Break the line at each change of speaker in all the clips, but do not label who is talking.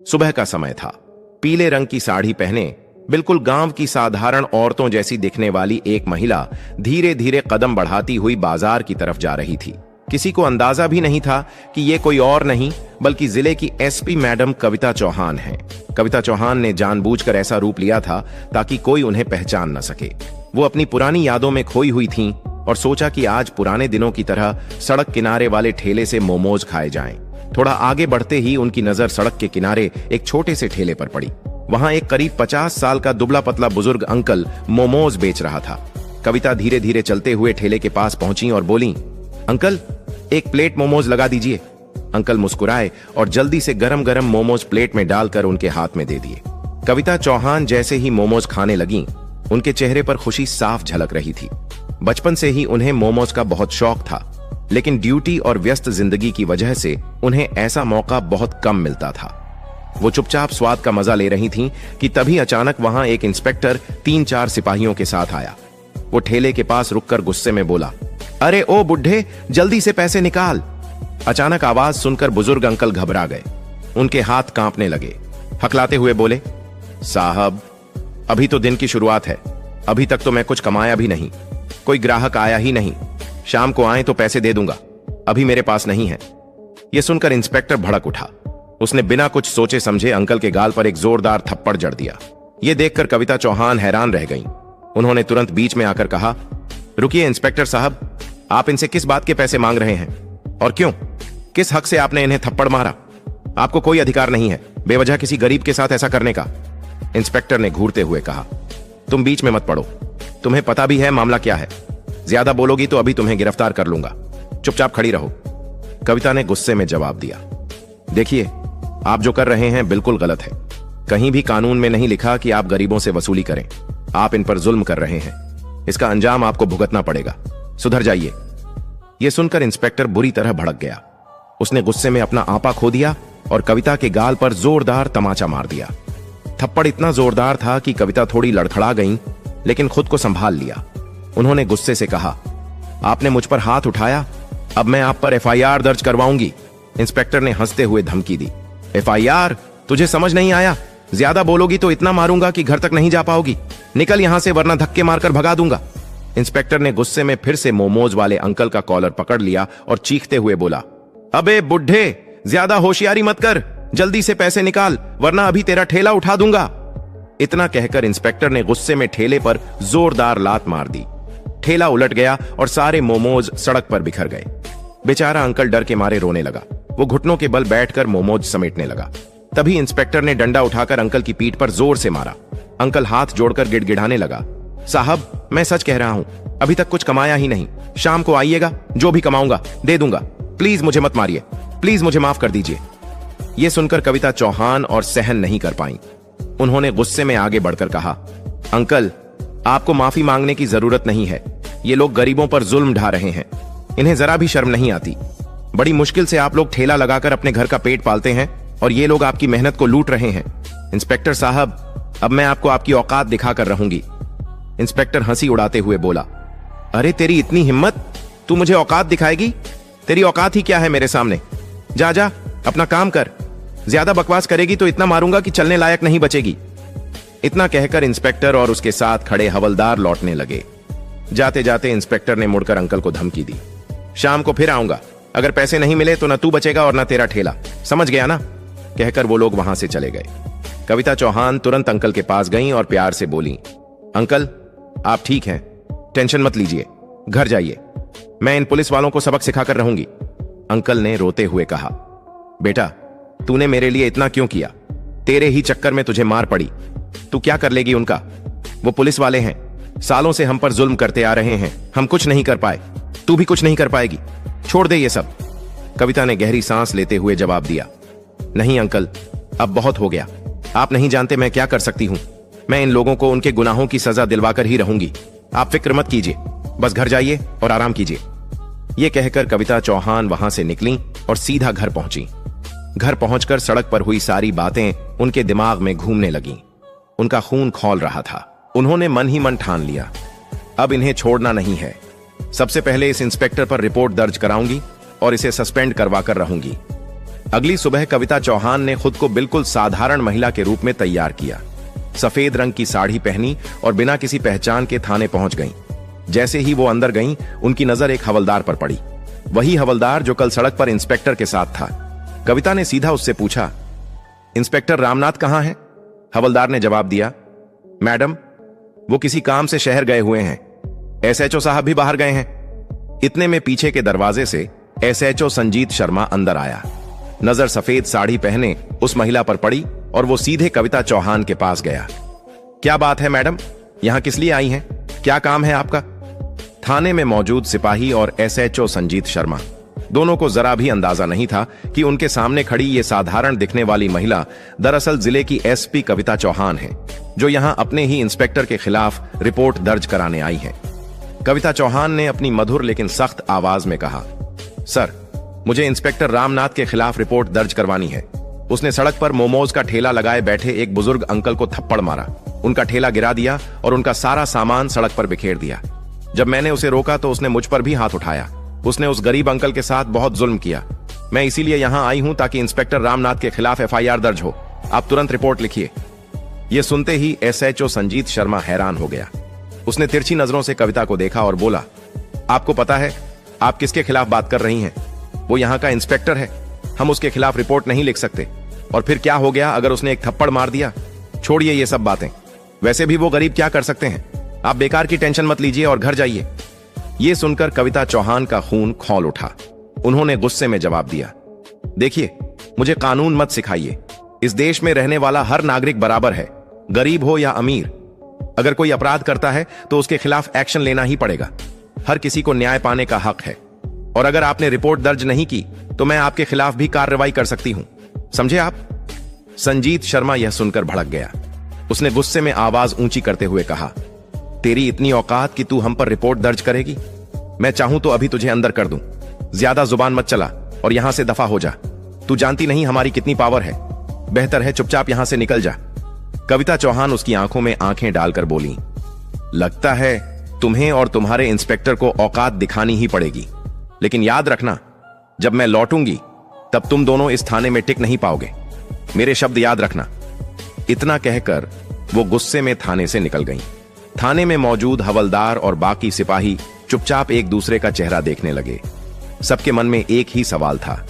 सुबह का समय था। पीले रंग की साड़ी पहने बिल्कुल गांव की साधारण औरतों जैसी दिखने वाली एक महिला धीरे धीरे कदम बढ़ाती हुई बाजार की तरफ जा रही थी। किसी को अंदाजा भी नहीं था कि ये कोई और नहीं बल्कि जिले की एसपी मैडम कविता चौहान है। कविता चौहान ने जानबूझकर ऐसा रूप लिया था ताकि कोई उन्हें पहचान न सके। वो अपनी पुरानी यादों में खोई हुई थीं और सोचा कि आज पुराने दिनों की तरह सड़क किनारे वाले ठेले से मोमोज खाए जाएं। थोड़ा आगे बढ़ते ही उनकी नजर सड़क के किनारे एक छोटे से ठेले पर पड़ी। वहां एक करीब 50 साल का दुबला पतला बुजुर्ग अंकल मोमोज बेच रहा था। कविता धीरे धीरे चलते हुए ठेले के पास पहुंची और बोली, अंकल एक प्लेट मोमोज लगा दीजिए। अंकल मुस्कुराए और जल्दी से गरम गरम मोमोज प्लेट में डालकर उनके हाथ में दे दिए। कविता चौहान जैसे ही मोमोज खाने लगी, उनके चेहरे पर खुशी साफ झलक रही थी। बचपन से ही उन्हें मोमोज का बहुत शौक था, लेकिन ड्यूटी और व्यस्त जिंदगी की वजह से उन्हें ऐसा मौका बहुत कम मिलता था। वो चुपचाप स्वाद का मजा ले रही थीं कि तभी अचानक वहां एक इंस्पेक्टर 3-4 सिपाहियों के साथ आया। वो ठेले के पास रुककर गुस्से में बोला, अरे ओ बुढ़े, जल्दी से पैसे निकाल। अचानक आवाज सुनकर बुजुर्ग अंकल घबरा गए। उनके हाथ कांपने लगे। हकलाते हुए बोले, साहब अभी तो दिन की शुरुआत है, अभी तक तो मैं कुछ कमाया भी नहीं, कोई ग्राहक आया ही नहीं, शाम को आए तो पैसे दे दूंगा, अभी मेरे पास नहीं है। यह सुनकर इंस्पेक्टर भड़क उठा। उसने बिना कुछ सोचे समझे अंकल के गाल पर एक जोरदार थप्पड़ जड़ दिया। यह देखकर कविता चौहान हैरान रह गईं। उन्होंने तुरंत बीच में आकर कहा, रुकिए इंस्पेक्टर साहब, आप इनसे किस बात के पैसे मांग रहे हैं और क्यों? किस हक से आपने इन्हें थप्पड़ मारा? आपको कोई अधिकार नहीं है बेवजह किसी गरीब के साथ ऐसा करने का। इंस्पेक्टर ने घूरते हुए कहा, तुम बीच में मत पड़ो, तुम्हें पता भी है मामला क्या है। ज्यादा बोलोगी तो अभी तुम्हें गिरफ्तार कर लूंगा, चुपचाप खड़ी रहो। कविता ने गुस्से में जवाब दिया, देखिए आप जो कर रहे हैं बिल्कुल गलत है। कहीं भी कानून में नहीं लिखा कि आप गरीबों से वसूली करें। आप इन पर जुल्म कर रहे हैं, इसका अंजाम आपको भुगतना पड़ेगा, सुधर जाइए। यह सुनकर इंस्पेक्टर बुरी तरह भड़क गया। उसने गुस्से में अपना आपा खो दिया और कविता के गाल पर जोरदार तमाचा मार दिया। थप्पड़ इतना जोरदार था कि कविता थोड़ी लड़खड़ा गई, लेकिन खुद को संभाल लिया। उन्होंने गुस्से से कहा, आपने मुझ पर हाथ उठाया, अब मैं आप पर एफआईआर दर्ज करवाऊंगी। इंस्पेक्टर ने हंसते हुए धमकी दी, एफआईआर? तुझे समझ नहीं आया? ज्यादा बोलोगी तो इतना मारूंगा कि घर तक नहीं जा पाओगी। निकल यहां से वरना धक्के मारकर भगा दूंगा। इंस्पेक्टर ने गुस्से में फिर से मोमोज वाले अंकल का कॉलर पकड़ लिया और चीखते हुए बोला, अबे बुढ़े, ज्यादा होशियारी मत कर, जल्दी से पैसे निकाल वरना अभी तेरा ठेला उठा दूंगा। इतना कहकर इंस्पेक्टर ने गुस्से में ठेले पर जोरदार लात मार दी। ठेला उलट गया और सारे मोमोज सड़क पर बिखर गए। बेचारा अंकल डर के मारे रोने लगा। वो घुटनों के बल बैठकर मोमोज समेटने लगा। तभी इंस्पेक्टर ने डंडा उठाकर अंकल की पीठ पर जोर से मारा। अंकल हाथ जोड़कर गिड़गिड़ाने लगा, साहब मैं सच कह रहा हूं, अभी तक कुछ कमाया ही नहीं, शाम को आइएगा, जो भी कमाऊंगा दे दूंगा, प्लीज मुझे मत मारिए, प्लीज मुझे माफ कर दीजिए। यह सुनकर कविता चौहान और सहन नहीं कर पाई। उन्होंने गुस्से में आगे बढ़कर कहा, अंकल आपको माफी मांगने की जरूरत नहीं है, ये लोग गरीबों पर जुल्म ढा रहे हैं, इन्हें जरा भी शर्म नहीं आती। बड़ी मुश्किल से आप लोग ठेला लगाकर अपने घर का पेट पालते हैं और ये लोग आपकी मेहनत को लूट रहे हैं। इंस्पेक्टर साहब अब मैं आपको आपकी औकात दिखाकर रहूंगी। इंस्पेक्टर हंसी उड़ाते हुए बोला, अरे तेरी इतनी हिम्मत, तू मुझे औकात दिखाएगी? तेरी औकात ही क्या है मेरे सामने? जा जा अपना काम कर, ज्यादा बकवास करेगी तो इतना मारूंगा कि चलने लायक नहीं बचेगी। इतना कहकर इंस्पेक्टर और उसके साथ खड़े हवलदार लौटने लगे। जाते जाते इंस्पेक्टर ने मुड़कर अंकल को धमकी दी, शाम को फिर आऊंगा, अगर पैसे नहीं मिले तो ना तू बचेगा और ना तेरा ठेला, समझ गया ना? कहकर वो लोग वहां से चले गए। कविता चौहान तुरंत अंकल के पास गईं और प्यार से बोली, अंकल आप ठीक हैं, टेंशन मत लीजिए, घर जाइए, मैं इन पुलिस वालों को सबक सिखाकर रहूंगी। अंकल ने रोते हुए कहा, बेटा तूने मेरे लिए इतना क्यों किया? तेरे ही चक्कर में तुझे मार पड़ी, तू क्या कर लेगी उनका? वो पुलिस वाले हैं, सालों से हम पर जुल्म करते आ रहे हैं, हम कुछ नहीं कर पाए, तू भी कुछ नहीं कर पाएगी, छोड़ दे ये सब। कविता ने गहरी सांस लेते हुए जवाब दिया, नहीं अंकल अब बहुत हो गया, आप नहीं जानते मैं क्या कर सकती हूं, मैं इन लोगों को उनके गुनाहों की सजा दिलवाकर ही रहूंगी, आप फिक्र मत कीजिए, बस घर जाइए और आराम कीजिए। यह कहकर कविता चौहान वहां से निकली और सीधा घर पहुंची। घर पहुंचकर सड़क पर हुई सारी बातें उनके दिमाग में घूमने लगीं। उनका खून खौल रहा था। उन्होंने मन ही मन ठान लिया, अब इन्हें छोड़ना नहीं है, सबसे पहले इस इंस्पेक्टर पर रिपोर्ट दर्ज कराऊंगी और इसे सस्पेंड करवाकर रहूंगी। अगली सुबह कविता चौहान ने खुद को बिल्कुल साधारण महिला के रूप में तैयार किया। सफेद रंग की साड़ी पहनी और बिना किसी पहचान के थाने पहुंच गईं। जैसे ही वो अंदर गईं, उनकी नजर एक हवलदार पर पड़ी। वही हवलदार जो कल सड़क पर इंस्पेक्टर के साथ था। कविता ने सीधा उससे पूछा, इंस्पेक्टर रामनाथ कहां है? हवलदार ने जवाब दिया, मैडम, वो किसी काम से शहर गए हुए हैं। एसएचओ साहब भी बाहर गए हैं। इतने में पीछे के दरवाजे से एसएचओ संजीत शर्मा अंदर आया। नजर सफेद साड़ी पहने उस महिला पर पड़ी और वो सीधे कविता चौहान के पास गया। क्या बात है मैडम, यहां किस लिए आई हैं? क्या काम है आपका? थाने में मौजूद सिपाही और एसएचओ संजीत शर्मा दोनों को जरा भी अंदाजा नहीं था कि उनके सामने खड़ी ये साधारण दिखने वाली महिला दरअसल जिले की एसपी कविता चौहान है, जो यहां अपने ही इंस्पेक्टर के खिलाफ रिपोर्ट दर्ज कराने आई है। कविता चौहान ने अपनी मधुर लेकिन सख्त आवाज में कहा, सर, मुझे इंस्पेक्टर रामनाथ के खिलाफ रिपोर्ट दर्ज करवानी है। उसने सड़क पर मोमोज का ठेला लगाए बैठे एक बुजुर्ग अंकल को थप्पड़ मारा, उनका ठेला गिरा दिया और उनका सारा सामान सड़क पर बिखेर दिया। जब मैंने उसे रोका तो उसने मुझ पर भी हाथ उठाया। उसने उस गरीब अंकल के साथ बहुत जुल्म किया। मैं इसीलिए यहां आई हूं ताकि इंस्पेक्टर रामनाथ के खिलाफ एफआईआर दर्ज हो। आप तुरंत रिपोर्ट लिखिए। यह सुनते ही एसएचओ संजीत शर्मा हैरान हो गया। उसने तिरछी नजरों से कविता को देखा और बोला, आपको पता है आप किसके खिलाफ बात कर रही हैं? वो यहां का इंस्पेक्टर है। हम उसके खिलाफ रिपोर्ट नहीं लिख सकते। और फिर क्या हो गया अगर उसने एक थप्पड़ मार दिया? छोड़िए ये सब बातें। वैसे भी वो गरीब क्या कर सकते हैं? आप बेकार की टेंशन मत लीजिए और घर जाइए। यह सुनकर कविता चौहान का खून खौल उठा। उन्होंने गुस्से में जवाब दिया, देखिए, मुझे कानून मत सिखाइए। इस देश में रहने वाला हर नागरिक बराबर है, गरीब हो या अमीर। अगर कोई अपराध करता है तो उसके खिलाफ एक्शन लेना ही पड़ेगा। हर किसी को न्याय पाने का हक है। और अगर आपने रिपोर्ट दर्ज नहीं की तो मैं आपके खिलाफ भी कार्रवाई कर सकती हूं, समझे आप? संजीत शर्मा यह सुनकर भड़क गया। उसने गुस्से में आवाज ऊंची करते हुए कहा, तेरी इतनी औकात कि तू हम पर रिपोर्ट दर्ज करेगी? मैं चाहूं तो अभी तुझे अंदर कर दूं। ज्यादा जुबान मत चला और यहां से दफा हो जा। तू जानती नहीं हमारी कितनी पावर है। बेहतर है चुपचाप यहां से निकल जा। कविता चौहान उसकी आंखों में आंखें डालकर बोली, लगता है तुम्हें और तुम्हारे इंस्पेक्टर को औकात दिखानी ही पड़ेगी। लेकिन याद रखना, जब मैं लौटूंगी तब तुम दोनों इस थाने में टिक नहीं पाओगे। मेरे शब्द याद रखना। इतना कहकर वो गुस्से में थाने से निकल गईं। थाने में मौजूद हवलदार और बाकी सिपाही चुपचाप एक दूसरे का चेहरा देखने लगे। सबके मन में एक ही सवाल था,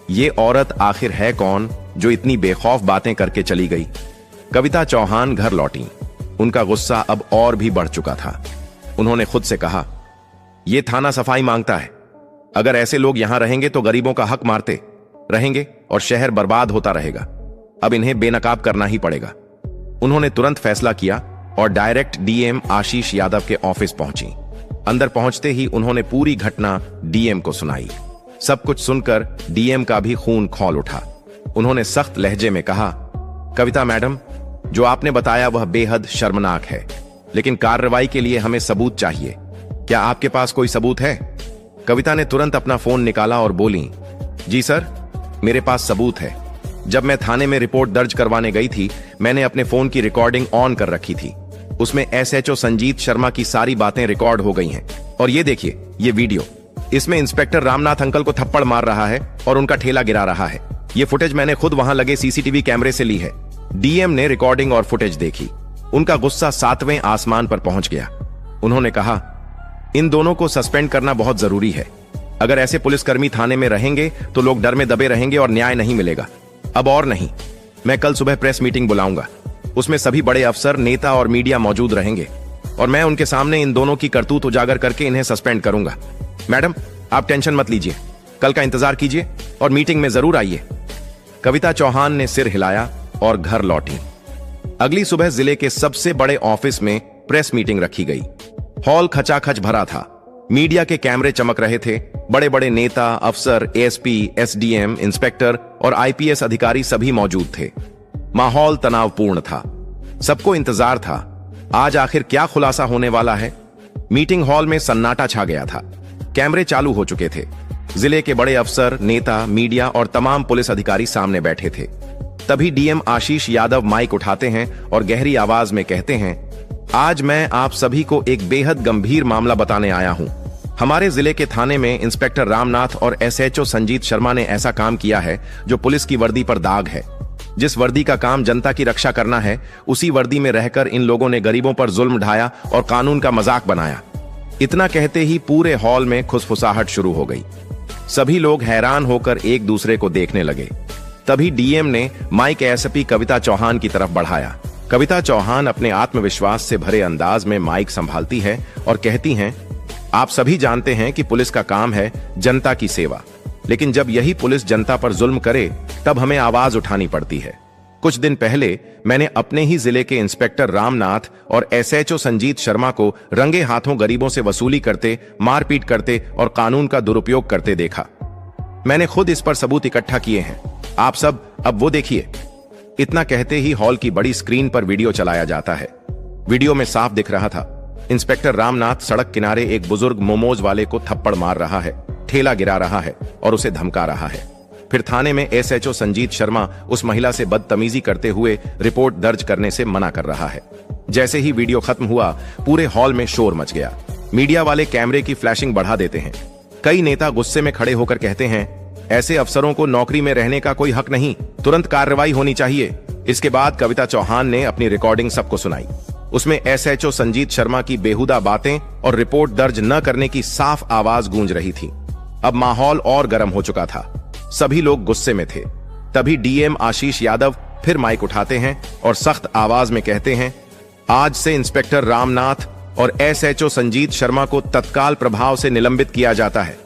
ये औरत आखिर है कौन जो इतनी बेखौफ बातें करके चली गई? कविता चौहान घर लौटी। उनका गुस्सा अब और भी बढ़ चुका था। उन्होंने खुद से कहा, यह थाना सफाई मांगता है। अगर ऐसे लोग यहां रहेंगे तो गरीबों का हक मारते रहेंगे और शहर बर्बाद होता रहेगा। अब इन्हें बेनकाब करना ही पड़ेगा। उन्होंने तुरंत फैसला किया और डायरेक्ट डीएम आशीष यादव के ऑफिस पहुंची। अंदर पहुंचते ही उन्होंने पूरी घटना डीएम को सुनाई। सब कुछ सुनकर डीएम का भी खून खौल उठा। उन्होंने सख्त लहजे में कहा, कविता मैडम, जो आपने बताया वह बेहद शर्मनाक है, लेकिन कार्रवाई के लिए हमें सबूत चाहिए। क्या आपके पास कोई सबूत है? कविता ने तुरंत अपना फोन निकाला और बोली, जी सर, मेरे पास सबूत है। जब मैं थाने में रिपोर्ट दर्ज करवाने गई थी, मैंने अपने फोन की रिकॉर्डिंग ऑन कर रखी थी। उसमें एसएचओ संजीत शर्मा की सारी बातें रिकॉर्ड हो गई हैं। और ये देखिए, ये वीडियो, इसमें इंस्पेक्टर रामनाथ अंकल को थप्पड़ मार रहा है और उनका ठेला गिरा रहा है। ये फुटेज मैंने खुद वहां लगे सीसीटीवी कैमरे से ली है। डीएम ने रिकॉर्डिंग और फुटेज देखी। उनका गुस्सा 7वें आसमान पर पहुंच गया। उन्होंने कहा, इन दोनों को सस्पेंड करना बहुत जरूरी है। अगर ऐसे पुलिसकर्मी थाने में रहेंगे तो लोग डर में दबे रहेंगे और न्याय नहीं मिलेगा। अब और नहीं, मैं कल सुबह प्रेस मीटिंग बुलाऊंगा। उसमें सभी बड़े अफसर, नेता और मीडिया मौजूद रहेंगे और मैं उनके सामने इन दोनों की करतूत उजागर करके इन्हें सस्पेंड करूंगा। मैडम, आप टेंशन मत लीजिए, कल का इंतजार कीजिए और मीटिंग में जरूर आइए। कविता चौहान ने सिर हिलाया और घर लौटी। अगली सुबह जिले के सबसे बड़े ऑफिस में प्रेस मीटिंग रखी गई। हॉल खचाखच भरा था। मीडिया के कैमरे चमक रहे थे। बड़े बड़े नेता, अफसर, एएसपी, एसडीएम, इंस्पेक्टर और आईपीएस अधिकारी सभी मौजूद थे। माहौल तनावपूर्ण था। सबको इंतजार था, आज आखिर क्या खुलासा होने वाला है। मीटिंग हॉल में सन्नाटा छा गया था। कैमरे चालू हो चुके थे। जिले के बड़े अफसर, नेता, मीडिया और तमाम पुलिस अधिकारी सामने बैठे थे। तभी डीएम आशीष यादव माइक उठाते हैं और गहरी आवाज में कहते हैं, आज मैं आप सभी को एक बेहद गंभीर मामला बताने आया हूं। हमारे जिले के थाने में इंस्पेक्टर रामनाथ और एसएचओ संजीत शर्मा ने ऐसा काम किया है जो पुलिस की वर्दी पर दाग है। जिस वर्दी का काम जनता की रक्षा करना है, उसी वर्दी में रहकर इन लोगों ने गरीबों पर जुल्म ढाया और कानून का मजाक बनाया। इतना कहते ही पूरे हॉल में खुसफुसाहट शुरू हो गई। सभी लोग हैरान होकर एक दूसरे को देखने लगे। तभी डीएम ने माइक एसपी कविता चौहान की तरफ बढ़ाया। कविता चौहान अपने आत्मविश्वास से भरे अंदाज में माइक संभालती है और कहती हैं, आप सभी जानते हैं कि पुलिस का काम है जनता की सेवा, लेकिन जब यही पुलिस जनता पर जुल्म करे तब हमें आवाज उठानी पड़ती है। कुछ दिन पहले मैंने अपने ही जिले के इंस्पेक्टर रामनाथ और एसएचओ संजीत शर्मा को रंगे हाथों गरीबों से वसूली करते, मारपीट करते और कानून का दुरुपयोग करते देखा। मैंने खुद इस पर सबूत इकट्ठा किए हैं। आप सब अब वो देखिए। इतना कहते ही हॉल की बड़ी स्क्रीन पर वीडियो चलाया जाता है। वीडियो में साफ दिख रहा था, इंस्पेक्टर रामनाथ सड़क किनारे एक बुजुर्ग मोमोज वाले को थप्पड़ मार रहा है, ठेला गिरा रहा है और उसे धमका रहा है। फिर थाने में एसएचओ संजीत शर्मा उस महिला से बदतमीजी करते हुए रिपोर्ट दर्ज करने से मना कर रहा है। जैसे ही वीडियो खत्म हुआ, पूरे हॉल में शोर मच गया। मीडिया वाले कैमरे की फ्लैशिंग बढ़ा देते हैं। कई नेता गुस्से में खड़े होकर कहते हैं, ऐसे अफसरों को नौकरी में रहने का कोई हक नहीं, तुरंत कार्रवाई होनी चाहिए। इसके बाद कविता चौहान ने अपनी रिकॉर्डिंग सबको सुनाई। उसमें एसएचओ संजीत शर्मा की बेहुदा बातें और रिपोर्ट दर्ज न करने की साफ आवाज गूंज रही थी। अब माहौल और गर्म हो चुका था। सभी लोग गुस्से में थे। तभी डीएम आशीष यादव फिर माइक उठाते हैं और सख्त आवाज में कहते हैं, आज से इंस्पेक्टर रामनाथ और एसएचओ संजीत शर्मा को तत्काल प्रभाव से निलंबित किया जाता है।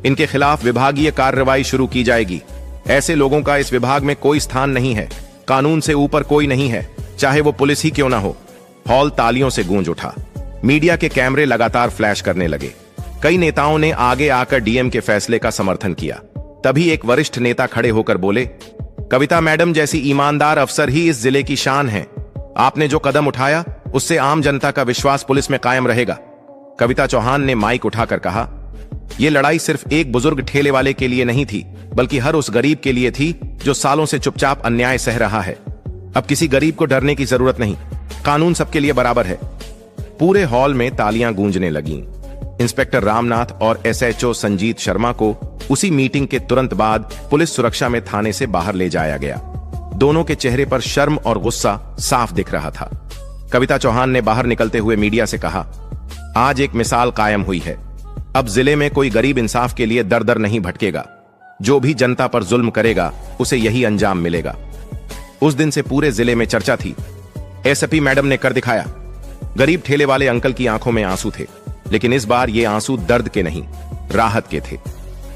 इनके खिलाफ विभागीय कार्रवाई शुरू की जाएगी। ऐसे लोगों का इस विभाग में कोई स्थान नहीं है। कानून से ऊपर कोई नहीं है, चाहे वो पुलिस ही क्यों ना हो। हॉल तालियों से गूंज उठा। मीडिया के कैमरे लगातार फ्लैश करने लगे। कई नेताओं ने आगे आकर डीएम के फैसले का समर्थन किया। तभी एक वरिष्ठ नेता खड़े होकर बोले, कविता मैडम जैसी ईमानदार अफसर ही इस जिले की शान है। आपने जो कदम उठाया उससे आम जनता का विश्वास पुलिस में कायम रहेगा। कविता चौहान ने माइक उठाकर कहा, यह लड़ाई सिर्फ एक बुजुर्ग ठेले वाले के लिए नहीं थी, बल्कि हर उस गरीब के लिए थी जो सालों से चुपचाप अन्याय सह रहा है। अब किसी गरीब को डरने की जरूरत नहीं, कानून सबके लिए बराबर है। पूरे हॉल में तालियां गूंजने लगीं। इंस्पेक्टर रामनाथ और एसएचओ संजीत शर्मा को उसी मीटिंग के तुरंत बाद पुलिस सुरक्षा में थाने से बाहर ले जाया गया। दोनों के चेहरे पर शर्म और गुस्सा साफ दिख रहा था। कविता चौहान ने बाहर निकलते हुए मीडिया से कहा, आज एक मिसाल कायम हुई है। अब जिले में कोई गरीब इंसाफ के लिए दर दर नहीं भटकेगा। जो भी जनता पर जुल्म करेगा उसे यही अंजाम मिलेगा। उस दिन से पूरे जिले में चर्चा थी। एसपी मैडम ने कर दिखाया। गरीब ठेले वाले अंकल की आंखों में आंसू थे, लेकिन इस बार ये आंसू दर्द के नहीं, राहत के थे।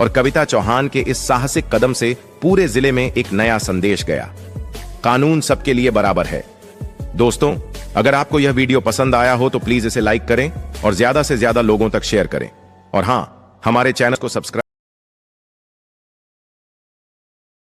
और कविता चौहान के इस साहसिक कदम से पूरे जिले में एक नया संदेश गया, कानून सबके लिए बराबर है। दोस्तों, अगर आपको यह वीडियो पसंद आया हो तो प्लीज इसे लाइक करें और ज्यादा से ज्यादा लोगों तक शेयर करें। और हां, हमारे चैनल को सब्सक्राइब